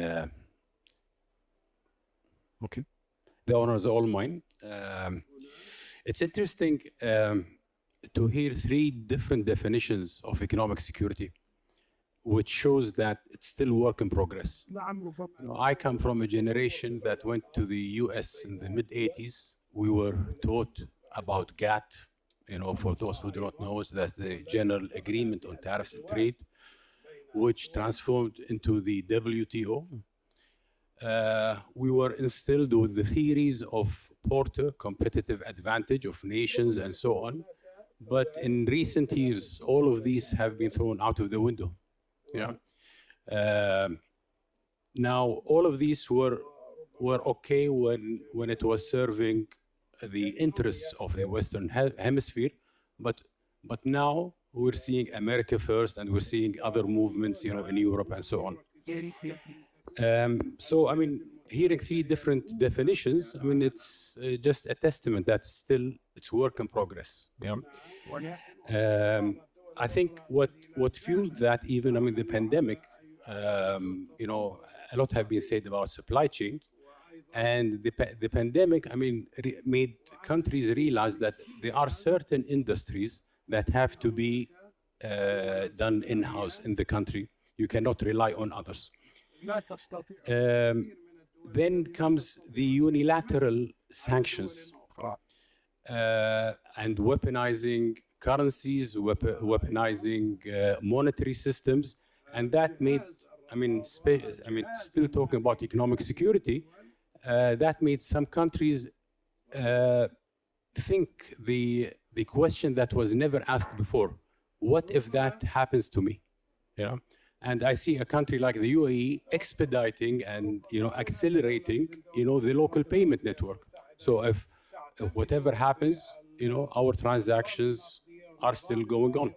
okay. The honor is all mine. It's interesting to hear 3 different definitions of economic security, which shows that it's still work in progress. I come from a generation that went to the US in the mid-80s. We were taught about GATT. For those who do not know, that's the General Agreement on Tariffs and Trade, which transformed into the WTO. We were instilled with the theories of Porter, competitive advantage of nations, and so on. But in recent years, all of these have been thrown out of the window. Now, all of these were okay when it was serving the interests of the Western Hemisphere, but now we're seeing America first, and we're seeing other movements, in Europe and so on. So, I mean, hearing three different definitions, I mean, it's just a testament that still it's work in progress. I think what fueled that, even, I mean, the pandemic, a lot have been said about supply chain, and the pandemic, I mean, made countries realize that there are certain industries that have to be done in-house in the country. You cannot rely on others. Then comes the unilateral sanctions and weaponizing currencies, weaponizing monetary systems, and that made, I mean, still talking about economic security, that made some countries think the question that was never asked before: what if that happens to me? And I see a country like the UAE expediting and accelerating the local payment network. So if whatever happens, our transactions are still going on.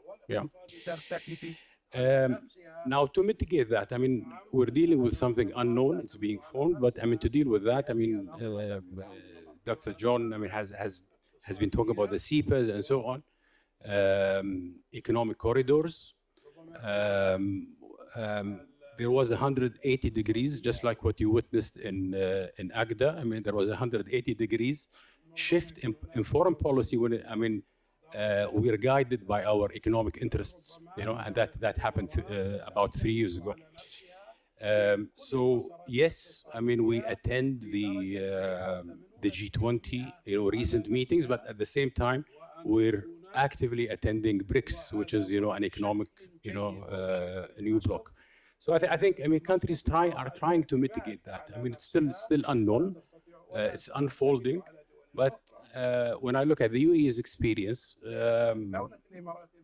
Now, to mitigate that, I mean, we're dealing with something unknown. It's being formed, but I mean, to deal with that, I mean, Dr. John, I mean, has been talking about the CEPAs and so on, economic corridors. There was 180 degrees, just like what you witnessed in Agda. I mean, there was 180 degrees shift in foreign policy when, I mean, we are guided by our economic interests, and that happened about 3 years ago. So yes, I mean, we attend the G20, recent meetings, but at the same time, we're actively attending BRICS, which is, an economic, new bloc. So I think, I mean, countries are trying to mitigate that. I mean, it's still unknown, it's unfolding, but when I look at the UAE's experience,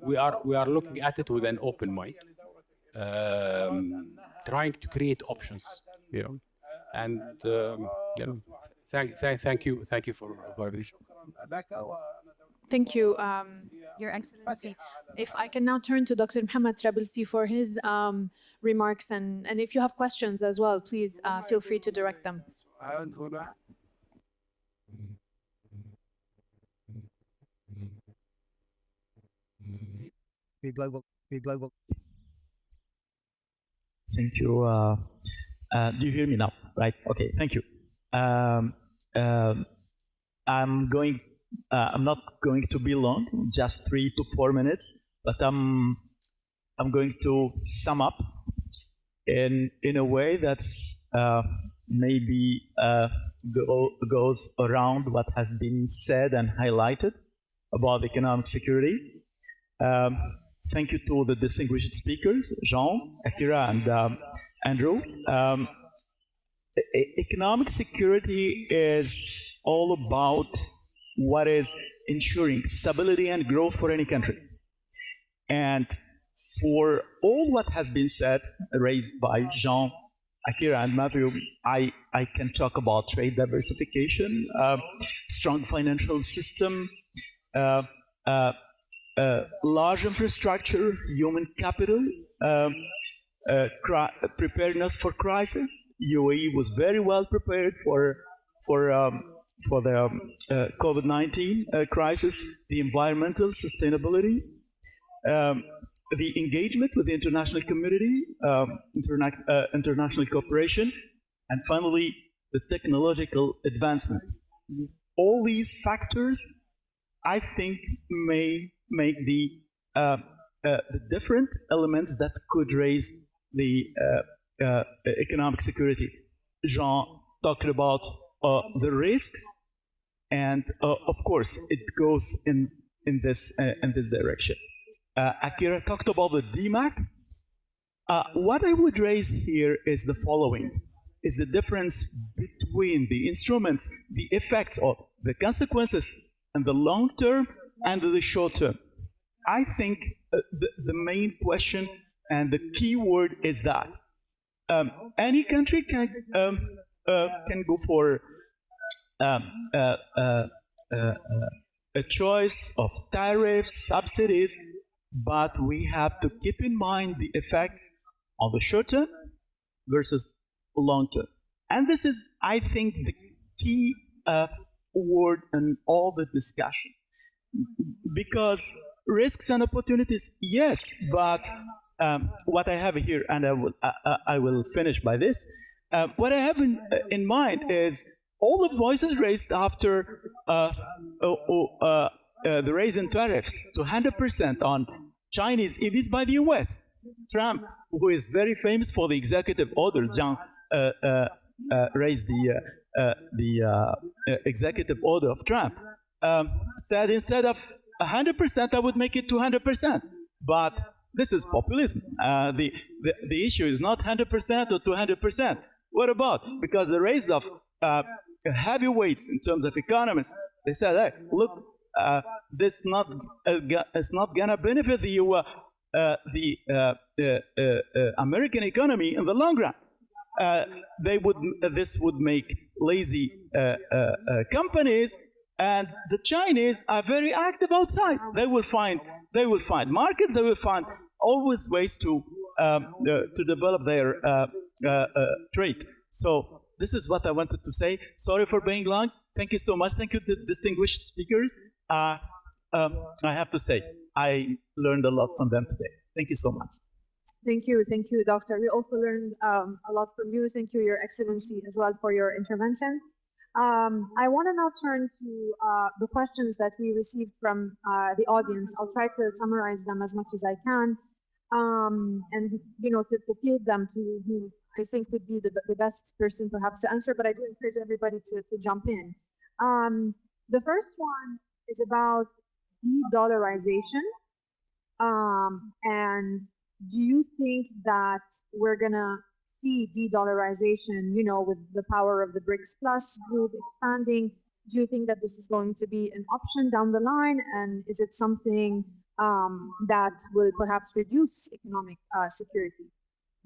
we are looking at it with an open mind, trying to create options, and thank you for this. Thank you, Your Excellency. If I can now turn to Dr. Mohammed Trabelsi for his remarks, and if you have questions as well, please feel free to direct them. Thank you. Do you hear me now? Right. Okay. Thank you. I'm not going to be long, just 3 to 4 minutes, but I'm going to sum up in a way that's maybe goes around what has been said and highlighted about economic security. Thank you to the distinguished speakers, Jean, Akira, and Andrew. Economic security is all about what is ensuring stability and growth for any country. And for all what has been said, raised by Jean, Akira, and Matthew, I can talk about trade diversification, strong financial system, large infrastructure, human capital, preparedness for crisis. UAE was very well prepared for the COVID-19 crisis, the environmental sustainability, the engagement with the international community, international cooperation, and finally, the technological advancement. All these factors, I think, may make the different elements that could raise the economic security. Jean talked about the risks, and of course, it goes in this direction. Akira talked about the DMAC. What I would raise here is the following: is the difference between the instruments, the effects, or the consequences, and the long term and the short term. I think the main question and the key word is that any country can go for a choice of tariffs, subsidies, but we have to keep in mind the effects on the short term versus long term. And this is, I think, the key word in all the discussion. Because risks and opportunities, yes, but what I have here, and I will finish by this, what I have in mind is all the voices raised after the raise in tariffs to 100% on Chinese EVs by the US. Trump, who is very famous for the executive order, raised the executive order of Trump, said instead of 100%, I would make it 200%. But this is populism. The issue is not 100% or 200%. What about? Because the raise of heavyweights in terms of economists, they said, hey, look, this it's not gonna benefit the American economy in the long run. This would make lazy companies, and the Chinese are very active outside. They will find markets. They will find always ways to develop their trade. So this is what I wanted to say. Sorry for being long. Thank you so much. Thank you, the distinguished speakers. I have to say, I learned a lot from them today. Thank you so much. Thank you, Doctor. We also learned a lot from you. Thank you, Your Excellency, as well for your interventions. I want to now turn to the questions that we received from the audience. I'll try to summarize them as much as I can, and to field them to who I think would be the best person perhaps to answer. But I do encourage everybody to jump in. The first one is about de-dollarization, and do you think that we're gonna see de-dollarization, with the power of the BRICS Plus group expanding? Do you think that this is going to be an option down the line? And is it something that will perhaps reduce economic security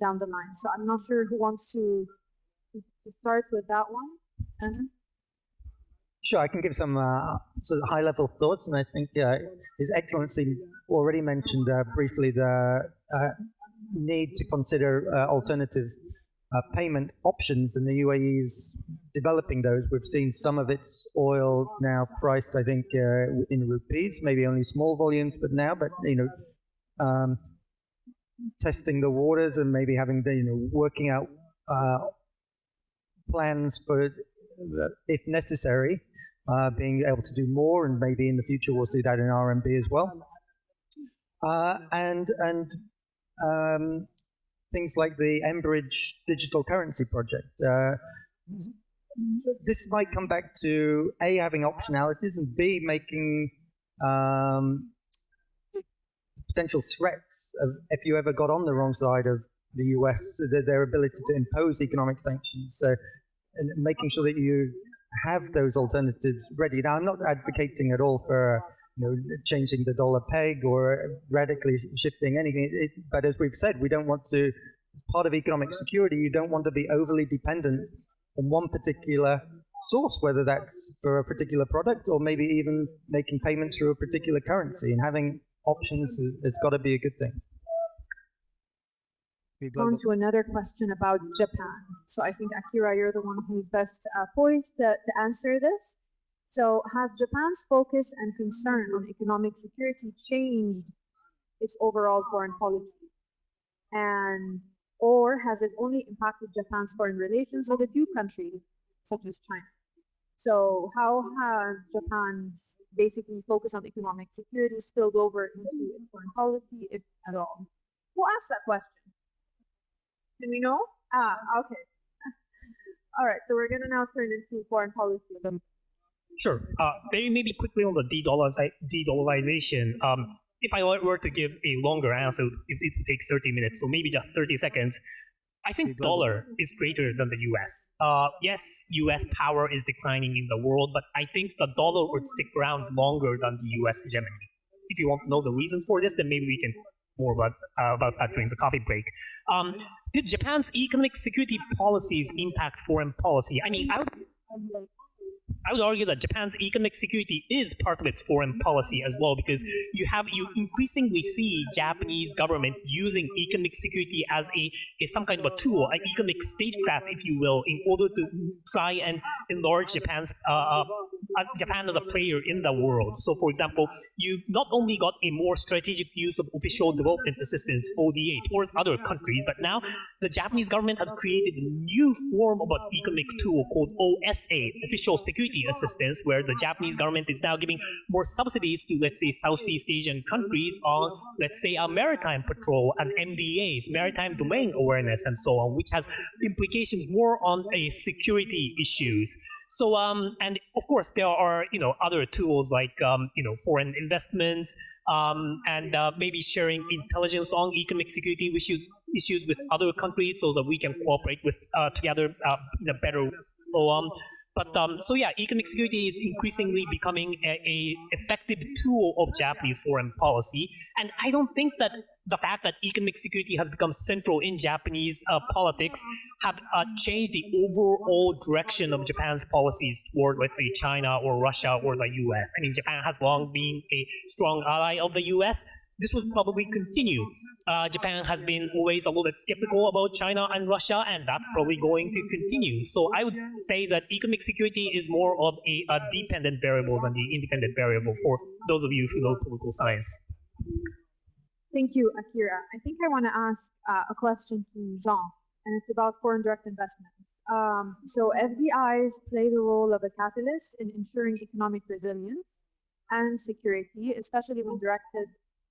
down the line? So I'm not sure who wants to start with that one. Andrew? Sure, I can give some sort of high-level thoughts, and I think His Excellency already mentioned briefly the need to consider alternative payment options, and the UAE is developing those. We've seen some of its oil now priced, I think, in rupees, maybe only small volumes, but testing the waters and maybe having working out plans for, if necessary, being able to do more, and maybe in the future we'll see that in RMB as well. And things like the Enbridge digital currency project. This might come back to A, having optionalities, and B, making potential threats of, if you ever got on the wrong side of the US, their ability to impose economic sanctions, and making sure that you have those alternatives ready. Now, I'm not advocating at all for changing the dollar peg or radically shifting anything, but as we've said, we don't want to, part of economic security, you don't want to be overly dependent on one particular source, whether that's for a particular product or maybe even making payments through a particular currency, and having options has got to be a good thing. On to another question about Japan. So I think, Akira, you're the one who's best poised to answer this. So has Japan's focus and concern on economic security changed its overall foreign policy? Or has it only impacted Japan's foreign relations with a few countries, such as China? So how has Japan's basically focus on economic security spilled over into its foreign policy, if at all? Who asked that question? Can we know? Okay. All right, so we're going to now turn into foreign policy. Sure. Maybe quickly on the de-dollarization. If I were to give a longer answer, it would take 30 minutes, so maybe just 30 seconds. I think dollar is greater than the US. Yes, US power is declining in the world, but I think the dollar would stick around longer than the US hegemony. If you want to know the reason for this, then maybe we can more about that during the coffee break. Did Japan's economic security policies impact foreign policy? I mean, I would argue that Japan's economic security is part of its foreign policy as well, because you increasingly see Japanese government using economic security as some kind of a tool, an economic statecraft, if you will, in order to try and enlarge Japan as a player in the world. So, for example, you not only got a more strategic use of official development assistance (ODA) towards other countries, but now the Japanese government has created a new form of an economic tool called OSA, Official Security Assistance, where the Japanese government is now giving more subsidies to, let's say, Southeast Asian countries on, let's say, a maritime patrol and MDAs, maritime domain awareness, and so on, which has implications more on a security issues. So, and of course, there are, other tools like, foreign investments, and maybe sharing intelligence on economic security issues with other countries so that we can cooperate with together in a better. So yeah, economic security is increasingly becoming a effective tool of Japanese foreign policy, and I don't think that the fact that economic security has become central in Japanese politics have changed the overall direction of Japan's policies toward, let's say, China or Russia or the U.S. I mean, Japan has long been a strong ally of the U.S. This will probably continue. Japan has been always a little bit skeptical about China and Russia, and that's probably going to continue. So I would say that economic security is more of a dependent variable than the independent variable for those of you who know political science. Thank you, Akira. I think I want to ask a question to Jean, and it's about foreign direct investments. So FDIs play the role of a catalyst in ensuring economic resilience and security, especially when directed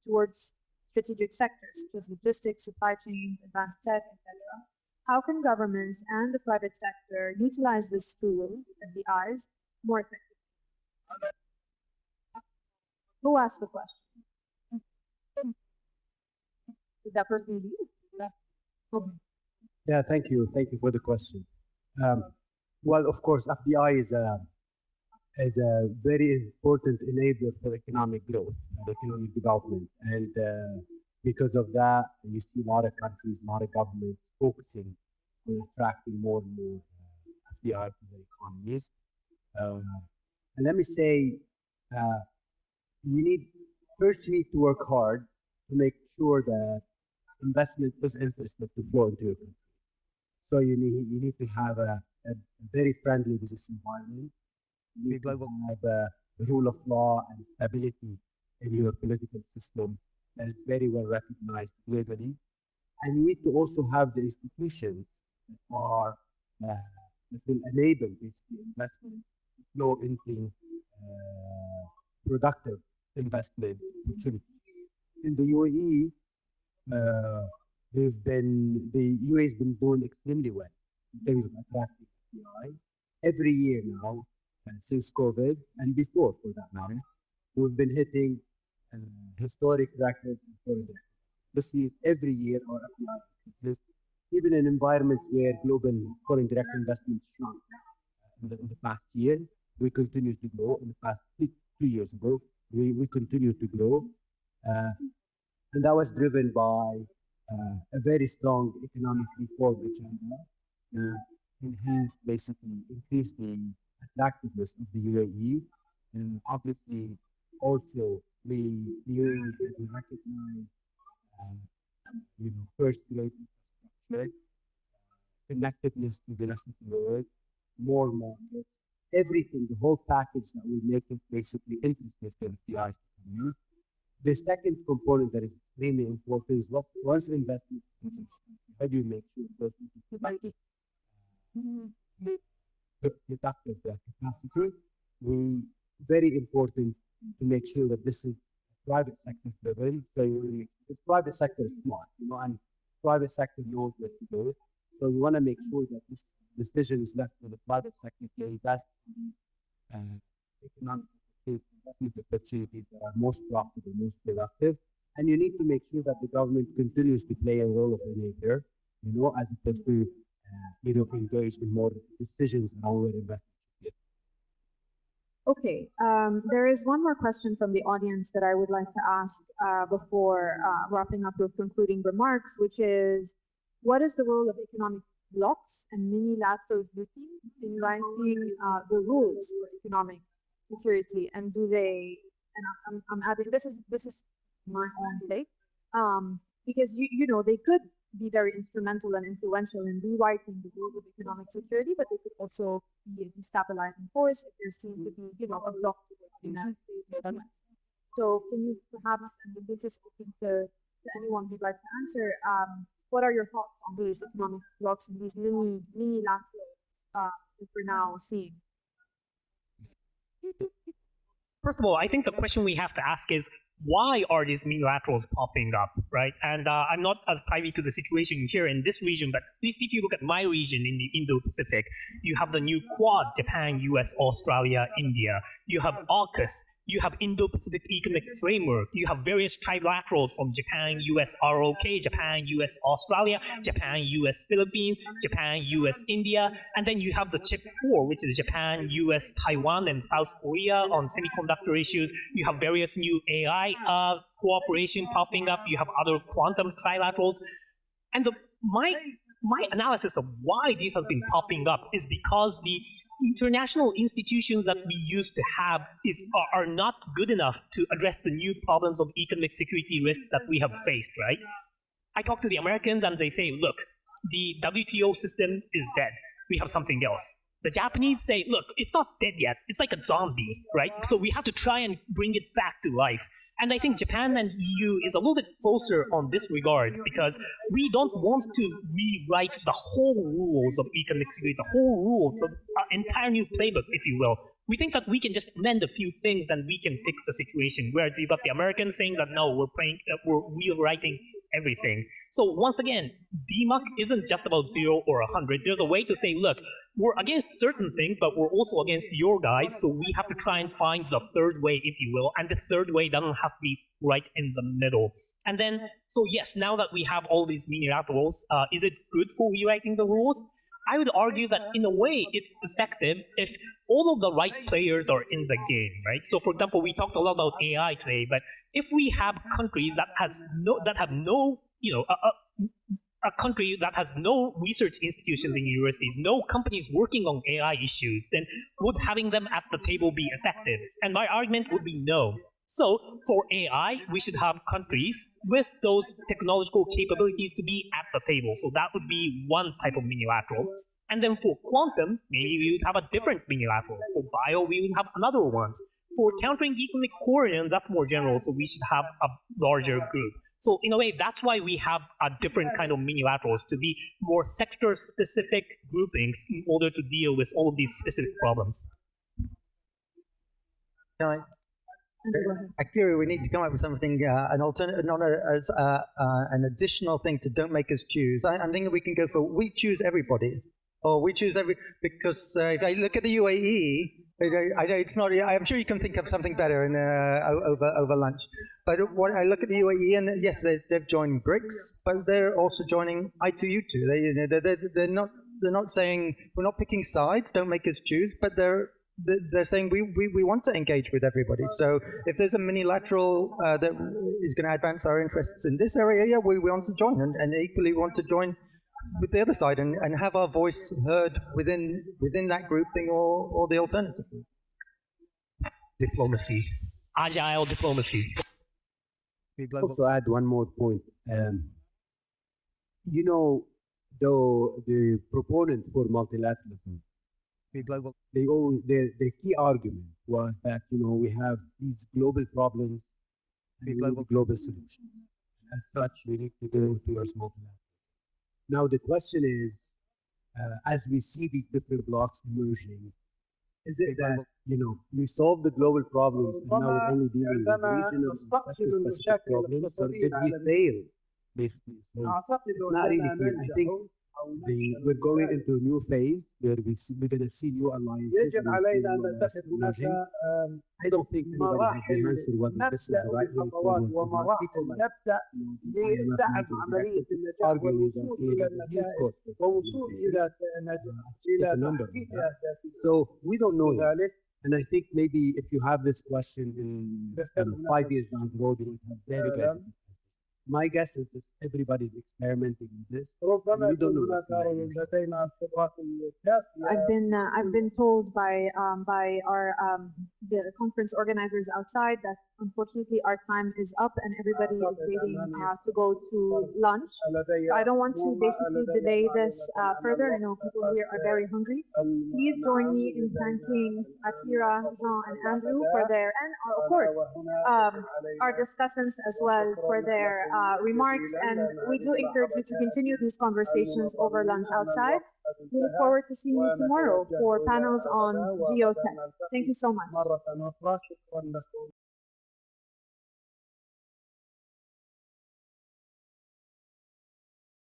towards strategic sectors such as logistics, supply chains, advanced tech, etc. How can governments and the private sector utilize this tool, FDIs, more effectively? Who asked the question? Did that person leave? Okay. Yeah, thank you. Thank you for the question. Well, of course, FDI is a very important enabler for economic growth and economic development. And because of that, you see a lot of countries, a lot of governments focusing on attracting more and more FDI to their economies. And let me say, you need to work hard to make sure that investment is interested to flow into your country. So you need to have a very friendly business environment. You need to have a rule of law and stability in your political system that is very well recognized globally. And you need to also have the institutions that will enable basically investment to flow into productive investment opportunities. In the UAE, the UAE has been doing extremely well in terms of attracting FDI. Every year now, since COVID and before for that matter, we've been hitting historic records in foreign direct. This is every year our FDI increases, even in environments where global foreign direct investment shrunk in the past year. We continue to grow. In the past 2 years ago, we continue to grow. And that was driven by a very strong economic reform agenda, increased the attractiveness of the UAE, and obviously also the UAE has recognized, first-rate infrastructure, connectedness to the rest of the world, more markets, everything, the whole package that will make it basically interesting for FDIs to use. The second component that is extremely important is once investment, how do you make sure those productive capacity? Very important to make sure that this is private sector driven. So the private sector is smart, and private sector knows what to do. So you want to make sure that this decision is left to the private sector to invest in economic investment opportunities that are most profitable, most productive. And you need to make sure that the government continues to play a role of enabler, as opposed to, engage in more decisions around where investment should be. Okay, there is one more question from the audience that I would like to ask before wrapping up with concluding remarks, which is, what is the role of economic blocs and minilateral groupings in writing the rules for economic security? And do they? And I'm adding this is my own take, because you know they could be very instrumental and influential in rewriting the rules of economic security, but they could also be a destabilizing force if they're seen to be, a block towards the United States or the West. So can you perhaps, and this is open to anyone who'd like to answer, what are your thoughts on these economic blocks and these mini-laterals that we're now seeing? First of all, I think the question we have to ask is, why are these minilaterals popping up, right? And I'm not as privy to the situation here in this region, but at least if you look at my region in the Indo-Pacific, you have the new Quad, Japan, US, Australia, India. You have AUKUS. You have Indo-Pacific Economic Framework. You have various trilaterals from Japan, US, ROK, Japan, US, Australia, Japan, US, Philippines, Japan, US, India. And then you have the CHIP 4, which is Japan, US, Taiwan, and South Korea on semiconductor issues. You have various new AI cooperation popping up. You have other quantum trilaterals. And my analysis of why these have been popping up is because the international institutions that we used to have are not good enough to address the new problems of economic security risks that we have faced, right? I talk to the Americans and they say, look, the WTO system is dead. We have something else. The Japanese say, look, it's not dead yet. It's like a zombie, right? So we have to try and bring it back to life. And I think Japan and EU is a little bit closer on this regard because we don't want to rewrite the whole rules of economic security, the whole rules of entire new playbook, if you will. We think that we can just amend a few things and we can fix the situation. Whereas you've got the Americans saying that no, we're rewriting everything. So once again, DMUC isn't just about 0 or 100. There's a way to say, look, we're against certain things, but we're also against your guys, so we have to try and find the third way, if you will, and the third way doesn't have to be right in the middle. And then, so yes, now that we have all these minilaterals, is it good for rewriting the rules? I would argue that in a way it's effective if all of the right players are in the game, right? So for example, we talked a lot about AI today, but if we have countries that have no, a country that has no research institutions in universities, no companies working on AI issues, then would having them at the table be effective? And my argument would be no. So for AI, we should have countries with those technological capabilities to be at the table. So that would be one type of minilateral. And then for quantum, maybe we would have a different minilateral. For bio, we would have another one. For countering economic coordination, that's more general, so we should have a larger group. So in a way, that's why we have a different kind of minilaterals, to be more sector-specific groupings in order to deal with all of these specific problems. Akira, we need to come up with something, an alternate, not an additional thing to don't make us choose. I'm thinking we can go for we choose everybody, or we choose because if I look at the UAE, I know it's not. I'm sure you can think of something better in, over lunch. But what I look at the UAE, and yes, they've joined BRICS, but they're also joining I2U2. They're not saying we're not picking sides. Don't make us choose, but they're saying we want to engage with everybody. So if there's a minilateral that is going to advance our interests in this area, yeah, we want to join, and equally want to join with the other side and have our voice heard within that grouping or the alternative. Diplomacy. Agile diplomacy. Also add one more point. The proponent for multilateralism, the key argument was that we have these global problems, we need global solutions. As such, we need to go towards multilateralism. Now the question is, as we see these different blocks emerging, is it that we solve the global problems and now we're only dealing with regional sector-specific problems, or did we fail basically? So it's not really clear. I think we're going into a new phase where we're going to see new alliances. I don't think anybody has the answer whether this is the right way forward. People arguing that a number. So we don't know yet. And I think maybe if you have this question in 5 years down the road, you will have very, very different. My guess is just everybody's experimenting with this. And we don't know what's going to happen. I've been told by our the conference organizers outside that unfortunately our time is up and everybody is waiting to go to lunch. So I don't want to basically delay this further. I know people here are very hungry. Please join me in thanking Akira, Jean, and Andrew for their, and of course our discussants as well for their remarks. And we do encourage you to continue these conversations over lunch outside. We look forward to seeing you tomorrow for panels on geotech. Thank you so much.